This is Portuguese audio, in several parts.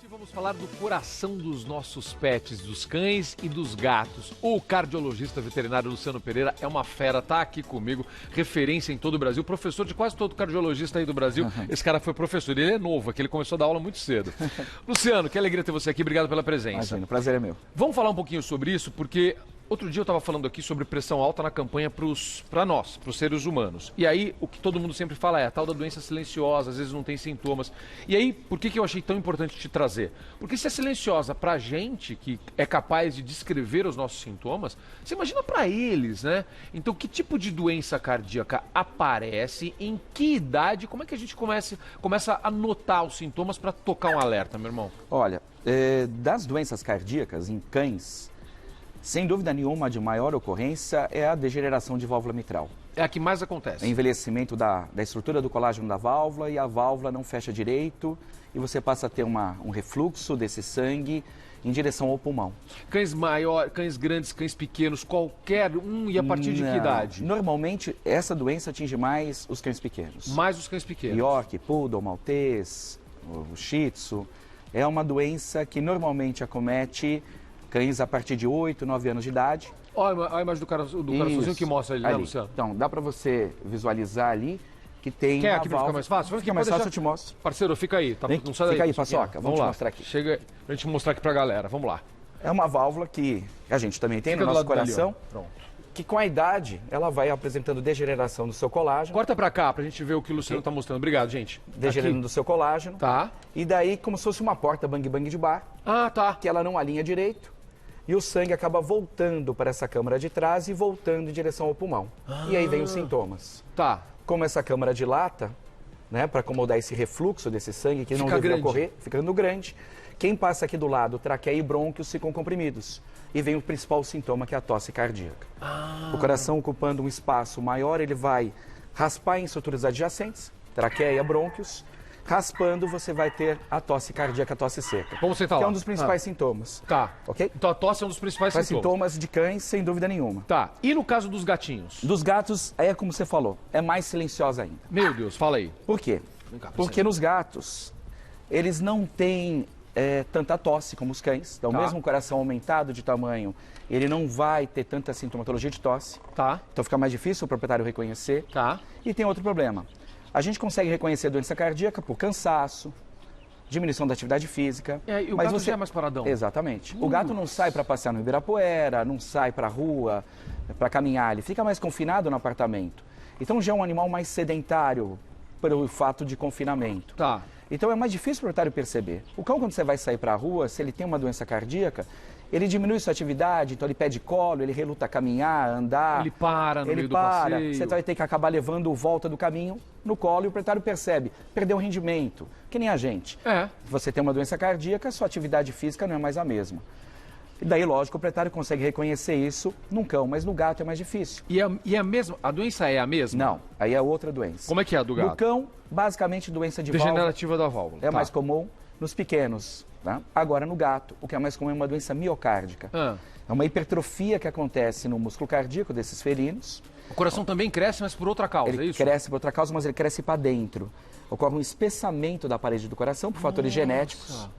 Vamos falar do coração dos nossos pets, dos cães e dos gatos. O cardiologista veterinário Luciano Pereira é uma fera, tá aqui comigo, referência em todo o Brasil, professor de quase todo cardiologista aí do Brasil. Esse cara foi professor, ele é novo, aqui ele começou a dar aula muito cedo. Luciano, que alegria ter você aqui, obrigado pela presença. Imagina, o prazer é meu. Vamos falar um pouquinho sobre isso, porque outro dia eu estava falando aqui sobre pressão alta na campanha para nós, para os seres humanos. E aí, o que todo mundo sempre fala é a tal da doença silenciosa, às vezes não tem sintomas. E aí, por que eu achei tão importante te trazer? Porque se é silenciosa para a gente, que é capaz de descrever os nossos sintomas, você imagina para eles, né? Então, que tipo de doença cardíaca aparece, em que idade, como é que a gente começa a notar os sintomas para tocar um alerta, meu irmão? Olha, das doenças cardíacas em cães, sem dúvida nenhuma, a de maior ocorrência é a degeneração de válvula mitral. É a que mais acontece. É envelhecimento da estrutura do colágeno da válvula e a válvula não fecha direito e você passa a ter um refluxo desse sangue em direção ao pulmão. Cães maiores, cães grandes, cães pequenos, qualquer um e a partir de que idade? Normalmente, essa doença atinge mais os cães pequenos. Mais os cães pequenos. York, Poodle, Maltês, o Shih Tzu. É uma doença que normalmente acomete cães a partir de 8, 9 anos de idade. Olha a imagem do coraçãozinho que mostra ali, né, Luciano? Então, dá para você visualizar ali que tem Quer uma aqui para ficar mais fácil? Fica mais fácil, eu te mostro. Parceiro, fica aí. Tá, não sai daí. Fica aí, Paçoca. Vamos te mostrar aqui. Chega pra gente mostrar aqui pra galera. Vamos lá. É uma válvula que a gente também tem no nosso coração. Pronto. Que com a idade, ela vai apresentando degeneração do seu colágeno. Corta pra cá, pra gente ver o que o Luciano tá mostrando. Obrigado, gente. Degenerando do seu colágeno. Tá. E daí, como se fosse uma porta bang-bang de bar. Ah, tá. Que ela não alinha direito. E o sangue acaba voltando para essa câmara de trás e voltando em direção ao pulmão. E aí vem os sintomas. Tá. Como essa câmara dilata, né, para acomodar esse refluxo desse sangue que não deveria ocorrer, ficando grande. Quem passa aqui do lado, traqueia e brônquios ficam comprimidos. E vem o principal sintoma, que é a tosse cardíaca. O coração ocupando um espaço maior, ele vai raspar em estruturas adjacentes, traqueia, brônquios. Raspando, você vai ter a tosse cardíaca, a tosse seca. Vamos sentar lá. Que é um dos principais sintomas. Tá. Ok? Então a tosse é um dos principais sintomas de cães, sem dúvida nenhuma. Tá. E no caso dos gatinhos? Dos gatos, é como você falou, é mais silenciosa ainda. Meu Deus, fala aí. Por quê? Porque nos gatos, eles não têm tanta tosse como os cães. Então, mesmo o coração aumentado de tamanho, ele não vai ter tanta sintomatologia de tosse. Tá. Então fica mais difícil o proprietário reconhecer. Tá. E tem outro problema. A gente consegue reconhecer a doença cardíaca por cansaço, diminuição da atividade física. E o gato já é mais paradão. Exatamente. O gato não sai para passear no Ibirapuera, não sai para a rua, para caminhar, ele fica mais confinado no apartamento. Então já é um animal mais sedentário pelo fato de confinamento. Tá. Então é mais difícil o proprietário perceber. O cão, quando você vai sair para a rua, se ele tem uma doença cardíaca, ele diminui sua atividade, então ele pede colo, ele reluta a caminhar, andar. Ele para no meio do passeio. Você vai ter que acabar levando volta do caminho no colo e o proprietário percebe, perdeu o rendimento, que nem a gente. Você tem uma doença cardíaca, sua atividade física não é mais a mesma. E daí, lógico, o proprietário consegue reconhecer isso num cão, mas no gato é mais difícil. E a mesma? A doença é a mesma? Não, aí é outra doença. Como é que é a do gato? No cão, basicamente doença de degenerativa da válvula. É mais comum nos pequenos. Tá? Agora, no gato, o que é mais comum é uma doença miocárdica. É uma hipertrofia que acontece no músculo cardíaco desses felinos. O coração também cresce, mas por outra causa, ele é isso? Cresce por outra causa, mas ele cresce para dentro. Ocorre um espessamento da parede do coração por fatores genéticos.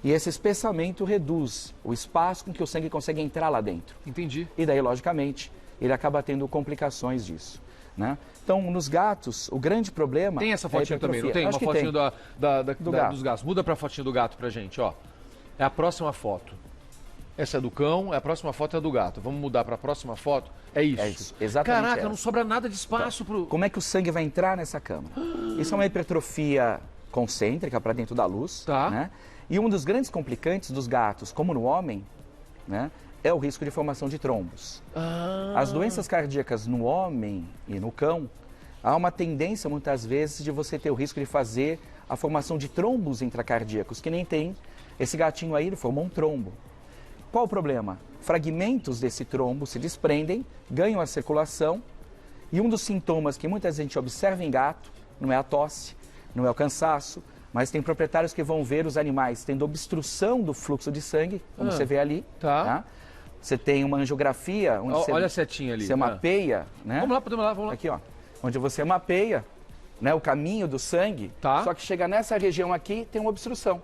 E esse espessamento reduz o espaço com que o sangue consegue entrar lá dentro. Entendi. E daí, logicamente, ele acaba tendo complicações disso. Né? Então, nos gatos, o grande problema... Tem essa fotinha também, não tem? Uma fotinha dos gatos. Muda para a fotinha do gato pra gente, ó. É a próxima foto. Essa é do cão, a próxima foto é do gato. Vamos mudar para a próxima foto? É isso. É isso, exatamente. Caraca, não sobra nada de espaço pro... Como é que o sangue vai entrar nessa câmara? Isso é uma hipertrofia concêntrica para dentro da luz. Tá. Né? E um dos grandes complicantes dos gatos, como no homem, né, é o risco de formação de trombos. As doenças cardíacas no homem e no cão, há uma tendência, muitas vezes, de você ter o risco de fazer a formação de trombos intracardíacos, que nem tem. Esse gatinho aí, ele formou um trombo. Qual o problema? Fragmentos desse trombo se desprendem, ganham a circulação, e um dos sintomas que muita gente observa em gato não é a tosse, não é o cansaço, mas tem proprietários que vão ver os animais tendo obstrução do fluxo de sangue, como você vê ali. Tá? Você tem uma angiografia, onde olha a setinha ali. Você mapeia, né? Vamos lá, podemos lá, vamos lá. Aqui, ó. Onde você mapeia, né, o caminho do sangue, só que chega nessa região aqui, tem uma obstrução.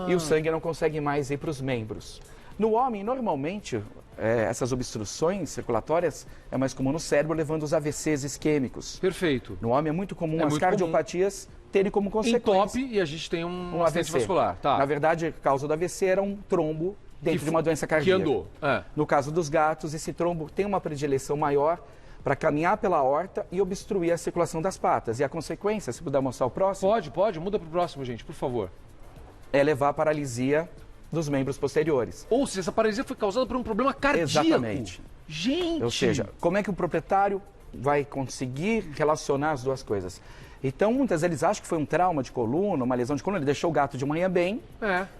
e o sangue não consegue mais ir para os membros. No homem, normalmente, essas obstruções circulatórias é mais comum no cérebro, levando os AVCs isquêmicos. Perfeito. No homem é muito comum as cardiopatias terem como consequência entope e a gente tem um acidente vascular. Tá. Na verdade, a causa do AVC era um trombo dentro de uma doença cardíaca. Que andou. No caso dos gatos, esse trombo tem uma predileção maior para caminhar pela aorta e obstruir a circulação das patas. E a consequência, se puder mostrar o próximo... Pode. Muda para o próximo, gente, por favor. É levar à paralisia dos membros posteriores. Ou seja, essa paralisia foi causada por um problema cardíaco. Exatamente. Gente! Ou seja, como é que o proprietário vai conseguir relacionar as duas coisas? Então, muitas vezes eles acham que foi um trauma de coluna, uma lesão de coluna. Ele deixou o gato de manhã bem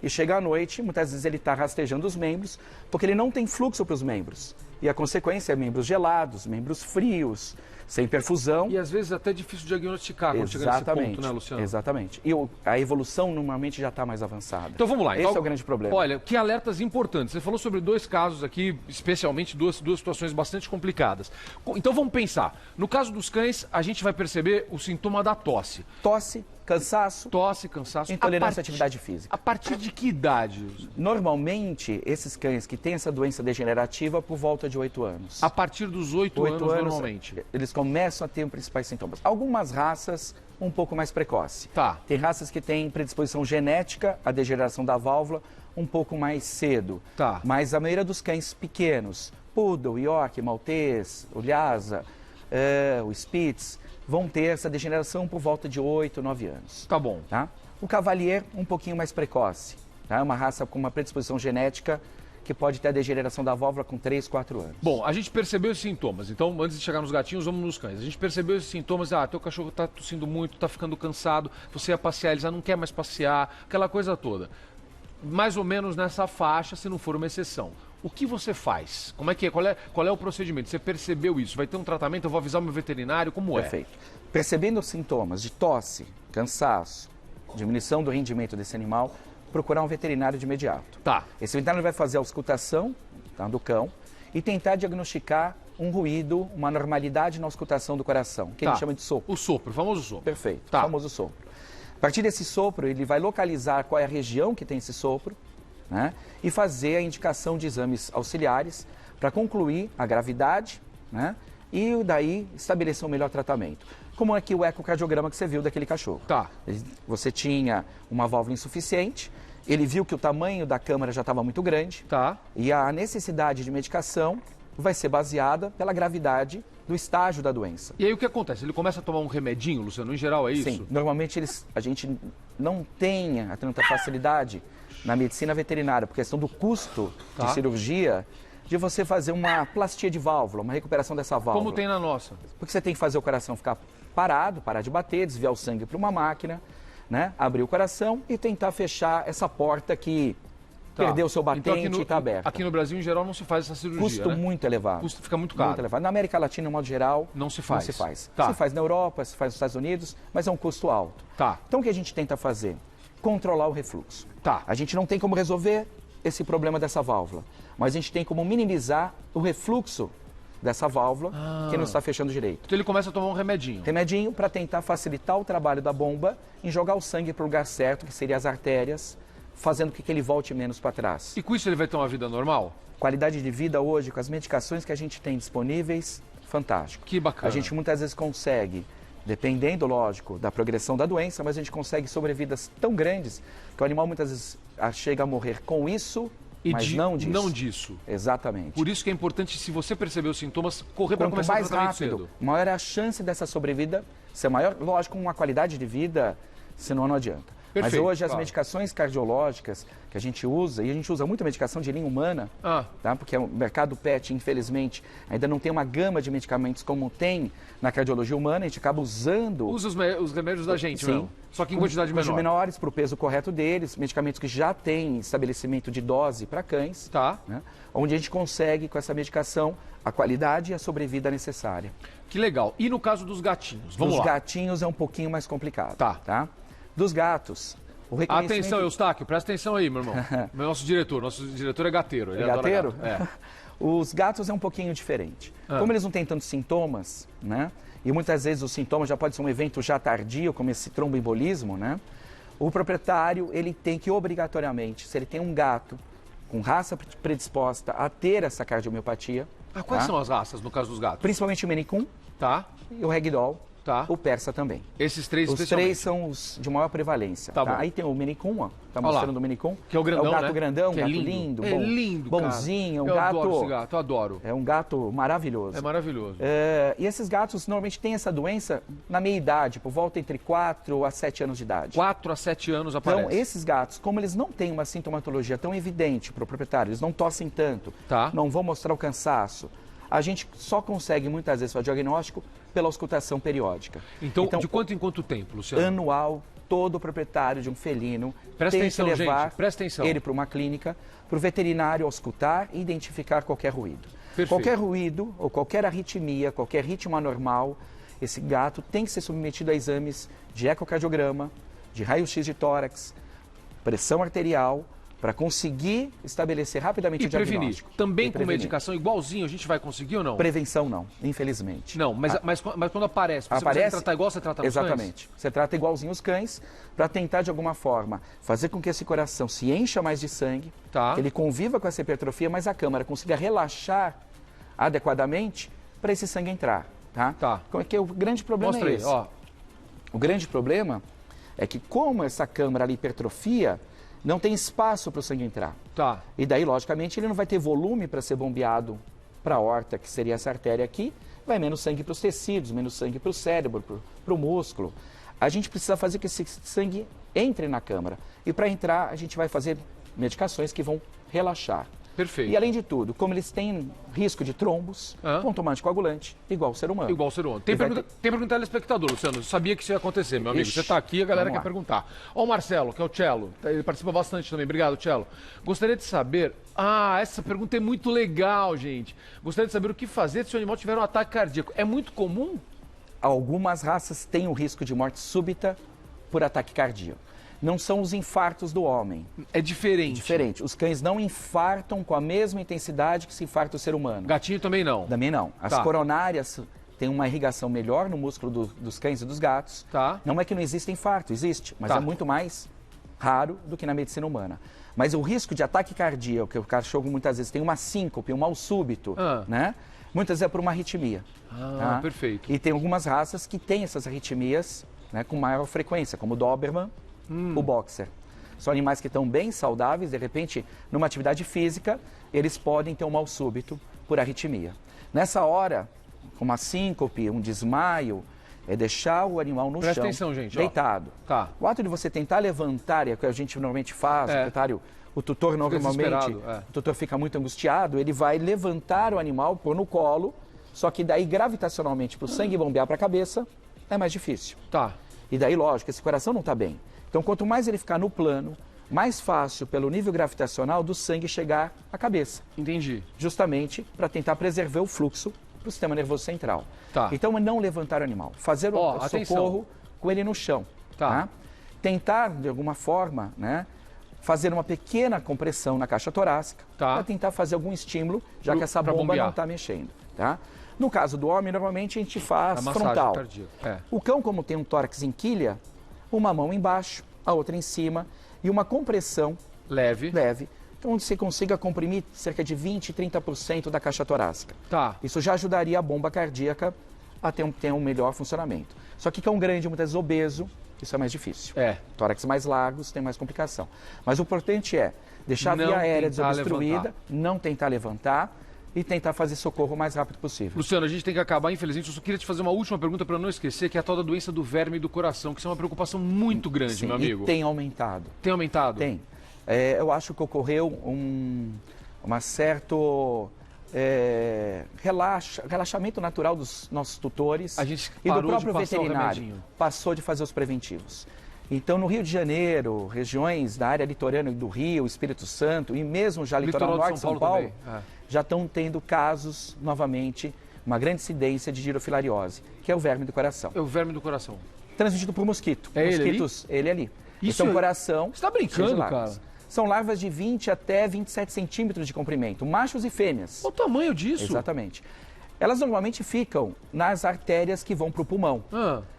e chega à noite, muitas vezes ele está rastejando os membros, porque ele não tem fluxo para os membros. E a consequência é membros gelados, membros frios, sem perfusão. E às vezes até difícil diagnosticar quando chega nesse ponto, né, Luciano? Exatamente. E a evolução normalmente já está mais avançada. Então vamos lá. Esse é o grande problema. Olha, que alertas importantes. Você falou sobre 2 casos aqui, especialmente duas situações bastante complicadas. Então vamos pensar. No caso dos cães, a gente vai perceber o sintoma da tosse. Tosse, cansaço, intolerância à atividade física. A partir de que idade? Normalmente, esses cães que têm essa doença degenerativa por volta de 8 anos. A partir dos 8 anos, normalmente. Eles começam a ter os principais sintomas. Algumas raças um pouco mais precoce. Tá. Tem raças que têm predisposição genética à degeneração da válvula um pouco mais cedo. Tá. Mas a maioria dos cães pequenos, Poodle, York, Maltês, o Lhasa, o Spitz, vão ter essa degeneração por volta de 8, 9 anos. Tá bom. Tá? O Cavalier, um pouquinho mais precoce. Tá? É uma raça com uma predisposição genética que pode ter a degeneração da válvula com 3, 4 anos. Bom, a gente percebeu os sintomas. Então, antes de chegar nos gatinhos, vamos nos cães. A gente percebeu os sintomas. Teu cachorro está tossindo muito, está ficando cansado. Você ia passear, ele já não quer mais passear. Aquela coisa toda. Mais ou menos nessa faixa, se não for uma exceção. O que você faz? Como é que é? Qual é o procedimento? Você percebeu isso? Vai ter um tratamento? Eu vou avisar o meu veterinário? Como é? Perfeito. Percebendo os sintomas de tosse, cansaço, diminuição do rendimento desse animal, procurar um veterinário de imediato. Tá. Esse veterinário vai fazer a auscultação do cão e tentar diagnosticar um ruído, uma normalidade na auscultação do coração, que a gente chama de sopro. O sopro, o famoso sopro. Perfeito, o famoso sopro. A partir desse sopro, ele vai localizar qual é a região que tem esse sopro, né, e fazer a indicação de exames auxiliares para concluir a gravidade, né, e daí estabelecer um melhor tratamento. Como aqui o ecocardiograma que você viu daquele cachorro. Tá. Você tinha uma válvula insuficiente, ele viu que o tamanho da câmara já estava muito grande. Tá. E a necessidade de medicação vai ser baseada pela gravidade do estágio da doença. E aí o que acontece? Ele começa a tomar um remedinho, Luciano? Em geral é isso? Sim. Normalmente a gente não tem a tanta facilidade na medicina veterinária, por questão do custo de cirurgia, de você fazer uma plastia de válvula, uma recuperação dessa válvula. Como tem na nossa? Porque você tem que fazer o coração ficar parado, parar de bater, desviar o sangue para uma máquina, né? Abrir o coração e tentar fechar essa porta que perdeu o seu batente e está aberta. Aqui no Brasil, em geral, não se faz essa cirurgia, Custo né? muito elevado. Custo fica muito caro. Muito elevado. Na América Latina, no modo geral, não se faz. Não se faz. Tá. Se faz na Europa, se faz nos Estados Unidos, mas é um custo alto. Tá. Então, o que a gente tenta fazer? Controlar o refluxo. Tá. A gente não tem como resolver esse problema dessa válvula, mas a gente tem como minimizar o refluxo dessa válvula que não está fechando direito. Então ele começa a tomar um remedinho. Remedinho para tentar facilitar o trabalho da bomba em jogar o sangue para o lugar certo, que seria as artérias, fazendo com que ele volte menos para trás. E com isso ele vai ter uma vida normal? Qualidade de vida hoje, com as medicações que a gente tem disponíveis, fantástico. Que bacana. A gente muitas vezes consegue, dependendo, lógico, da progressão da doença, mas a gente consegue sobrevidas tão grandes que o animal muitas vezes chega a morrer com isso, mas não disso. Não disso. Exatamente. Por isso que é importante, se você perceber os sintomas, correr para começar mais o tratamento rápido, cedo. maior é a chance dessa sobrevida ser maior. Lógico, uma qualidade de vida, senão não adianta. Perfeito, mas hoje as medicações cardiológicas que a gente usa, e a gente usa muita medicação de linha humana, tá? Porque o mercado PET, infelizmente, ainda não tem uma gama de medicamentos como tem na cardiologia humana, a gente acaba usando... Usa os remédios da gente, sim, não? Só que em quantidade menor. menores para o peso correto deles, medicamentos que já têm estabelecimento de dose para cães, né? Onde a gente consegue, com essa medicação, a qualidade e a sobrevida necessária. Que legal. E no caso dos gatinhos? Vamos lá. Dos gatinhos é um pouquinho mais complicado. Tá? Dos gatos, o reconhecimento... Atenção, Eustáquio, presta atenção aí, meu irmão. Nosso diretor é gateiro. Ele adora gateiro? Gato. Os gatos é um pouquinho diferente. Como eles não têm tantos sintomas, né? E muitas vezes os sintomas já pode ser um evento já tardio, como esse tromboembolismo, né? O proprietário, ele tem que obrigatoriamente, se ele tem um gato com raça predisposta a ter essa cardiomiopatia... Quais são as raças, no caso dos gatos? Principalmente o Maine Coon e o Ragdoll, o Persa também. Esses três Os três são os de maior prevalência. Aí tem o Maine Coon, ó, tá mostrando o Maine Coon. Que é o grandão, é o gato né? grandão, que é gato lindo, lindo, lindo, bonzinho, eu adoro esse gato, eu adoro. É um gato maravilhoso. É maravilhoso. E esses gatos normalmente têm essa doença na meia-idade, por volta entre 4 a 7 anos de idade. 4 a 7 anos aparece. Então, esses gatos, como eles não têm uma sintomatologia tão evidente para o proprietário, eles não tossem tanto, não vão mostrar o cansaço, a gente só consegue muitas vezes fazer o diagnóstico pela auscultação periódica. Então, de quanto em quanto tempo, Luciano? Anual, todo proprietário de um felino presta tem atenção, que levar gente, presta atenção. ele para uma clínica, para o veterinário auscultar e identificar qualquer ruído. Perfeito. Qualquer ruído ou qualquer arritmia, qualquer ritmo anormal, esse gato tem que ser submetido a exames de ecocardiograma, de raio-x de tórax, pressão arterial, para conseguir estabelecer rapidamente o diagnóstico. Também com medicação igualzinho a gente vai conseguir ou não? Prevenção não, infelizmente. Não, mas quando aparece, você consegue tratar igual você trata nos cães? Exatamente. Você trata igualzinho os cães para tentar de alguma forma fazer com que esse coração se encha mais de sangue, que ele conviva com essa hipertrofia, mas a câmara consiga relaxar adequadamente para esse sangue entrar. Porque o grande problema é esse. O grande problema é que como essa câmara ali hipertrofia, não tem espaço para o sangue entrar. E daí, logicamente, ele não vai ter volume para ser bombeado para a aorta, que seria essa artéria aqui, vai menos sangue para os tecidos, menos sangue para o cérebro, para o músculo. A gente precisa fazer que esse sangue entre na câmara. E para entrar, a gente vai fazer medicações que vão relaxar. Perfeito. E além de tudo, como eles têm risco de trombos, vão tomar anticoagulante, igual o ser humano. Igual o ser humano. Tem pergunta telespectador, Luciano. Eu sabia que isso ia acontecer, meu amigo. Você está aqui, a galera quer perguntar. Ó o Marcelo, que é o Cello. Ele participa bastante também. Obrigado, Cello. Gostaria de saber... essa pergunta é muito legal, gente. Gostaria de saber o que fazer se o animal tiver um ataque cardíaco. É muito comum? Algumas raças têm o risco de morte súbita por ataque cardíaco. Não são os infartos do homem. É diferente. Diferente. Os cães não infartam com a mesma intensidade que se infarta o ser humano. Gatinho também não? Também não. As coronárias têm uma irrigação melhor no músculo dos cães e dos gatos. Não é que não existe infarto, existe, mas é muito mais raro do que na medicina humana. Mas o risco de ataque cardíaco, que o cachorro muitas vezes tem uma síncope, um mal súbito, né? Muitas vezes é por uma arritmia. Perfeito. E tem algumas raças que têm essas arritmias, né, com maior frequência, como o Doberman, o Boxer. São animais que estão bem saudáveis, de repente, numa atividade física, eles podem ter um mal súbito por arritmia. Nessa hora, uma síncope, um desmaio, é deixar o animal no Presta chão, atenção, gente, deitado. O ato de você tentar levantar, é o que a gente normalmente faz, o tutor normalmente, o tutor fica muito angustiado, ele vai levantar o animal, pôr no colo, só que daí gravitacionalmente para o sangue bombear para a cabeça, é mais difícil. E daí, lógico, esse coração não está bem. Então, quanto mais ele ficar no plano, mais fácil, pelo nível gravitacional, do sangue chegar à cabeça. Entendi. Justamente para tentar preservar o fluxo para o sistema nervoso central. Então, não levantar o animal. Fazer o socorro com ele no chão. Tentar, de alguma forma, né, fazer uma pequena compressão na caixa torácica para tentar fazer algum estímulo, já que essa bomba não está mexendo. No caso do homem, normalmente a gente faz frontal. O cão, como tem um tórax em quilha, uma mão embaixo, a outra em cima e uma compressão leve, onde você consiga comprimir cerca de 20, 30% da caixa torácica. Isso já ajudaria a bomba cardíaca a ter um melhor funcionamento. Só que cão grande, muitas vezes obeso, isso é mais difícil. Tórax mais largos tem mais complicação. Mas o importante é deixar a via aérea desobstruída, não tentar levantar e tentar fazer socorro o mais rápido possível. Luciano, a gente tem que acabar, infelizmente. Eu só queria te fazer uma última pergunta para não esquecer, que é a tal da doença do verme do coração, que isso é uma preocupação muito grande, meu amigo. E tem aumentado. Tem aumentado? Tem. Eu acho que ocorreu uma certo relaxamento natural dos nossos tutores e do próprio veterinário. Passou de fazer os preventivos. Então, no Rio de Janeiro, regiões da área litorânea do Rio, Espírito Santo e mesmo já litoral norte de São Paulo, já estão tendo casos, novamente, uma grande incidência de girofilariose, que é o verme do coração. É o verme do coração. Transmitido por mosquito. Mosquitos, ele ali. Isso é um coração. Você está brincando, cara? São larvas de 20 até 27 centímetros de comprimento, machos e fêmeas. Qual o tamanho disso? Exatamente. Elas normalmente ficam nas artérias que vão para o pulmão.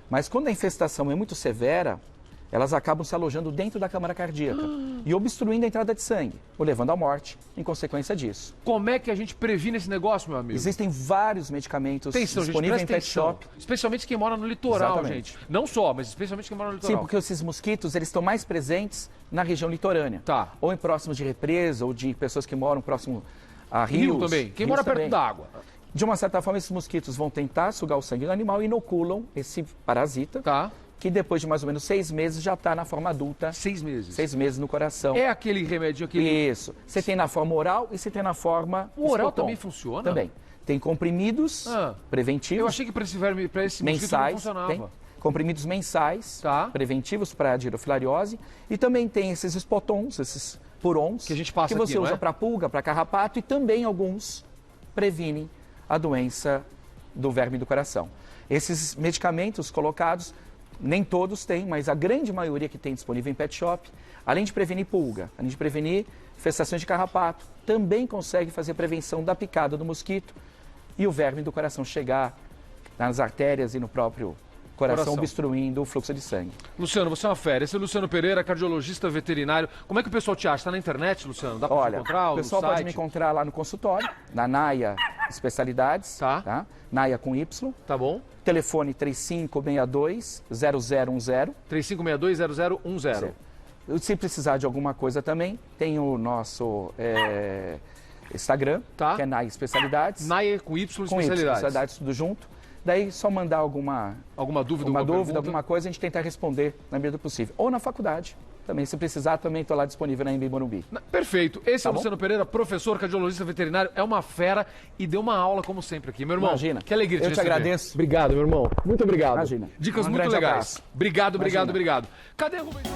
Mas quando a infestação é muito severa, elas acabam se alojando dentro da câmara cardíaca e obstruindo a entrada de sangue, ou levando à morte em consequência disso. Como é que a gente previne esse negócio, meu amigo? Existem vários medicamentos disponíveis em pet shop. Especialmente quem mora no litoral, Exatamente. gente. Não só, mas especialmente quem mora no litoral. Sim, porque esses mosquitos, eles estão mais presentes na região litorânea. Tá. Ou em próximos de represa, ou de pessoas que moram próximo a rios. Rio também. Quem mora perto da água. De uma certa forma, esses mosquitos vão tentar sugar o sangue do animal e inoculam esse parasita. Tá. Que depois de mais ou menos 6 meses já está na forma adulta. 6 meses. 6 meses no coração. É aquele remedinho, aquele... Isso. Você tem na forma oral e você tem na forma... O oral escotom. também funciona? Também. Tem comprimidos preventivos. Eu achei que para esse mosquito mensais, não funcionava. tem comprimidos mensais, Tá. preventivos para a dirofilariose. E também tem esses espotons, esses purons, que a gente passa que você aqui, não usa é? para pulga, para carrapato, e também alguns previnem a doença do verme do coração. Esses medicamentos colocados, nem todos têm, mas a grande maioria que tem disponível em pet shop, além de prevenir pulga, além de prevenir infestações de carrapato, também consegue fazer prevenção da picada do mosquito e o verme do coração chegar nas artérias e no próprio coração. Obstruindo o fluxo de sangue. Luciano, você é uma fera. Esse é o Luciano Pereira, cardiologista veterinário. Como é que o pessoal te acha? Está na internet, Luciano? Dá para te encontrar? O pessoal pode me encontrar lá no consultório, na Naia Especialidades, tá? Naia com Y. Tá bom. Telefone 3562-0010. 3562-0010. Se precisar de alguma coisa também, tem o nosso Instagram, que é Naia Especialidades. Naia com Y Especialidades. Especialidades, tudo junto. Daí, só mandar alguma dúvida, alguma coisa, a gente tenta responder na medida do possível. Ou na faculdade. Também, se precisar, também estou lá disponível na Embi Morumbi. Perfeito. Esse é o Luciano Pereira, professor, cardiologista veterinário. É uma fera e deu uma aula, como sempre, aqui. Meu irmão, imagina. Que alegria te Eu te agradeço. Obrigado, meu irmão. Muito obrigado. Imagina. Dicas muito legais. Obrigado. Cadê a Rubens?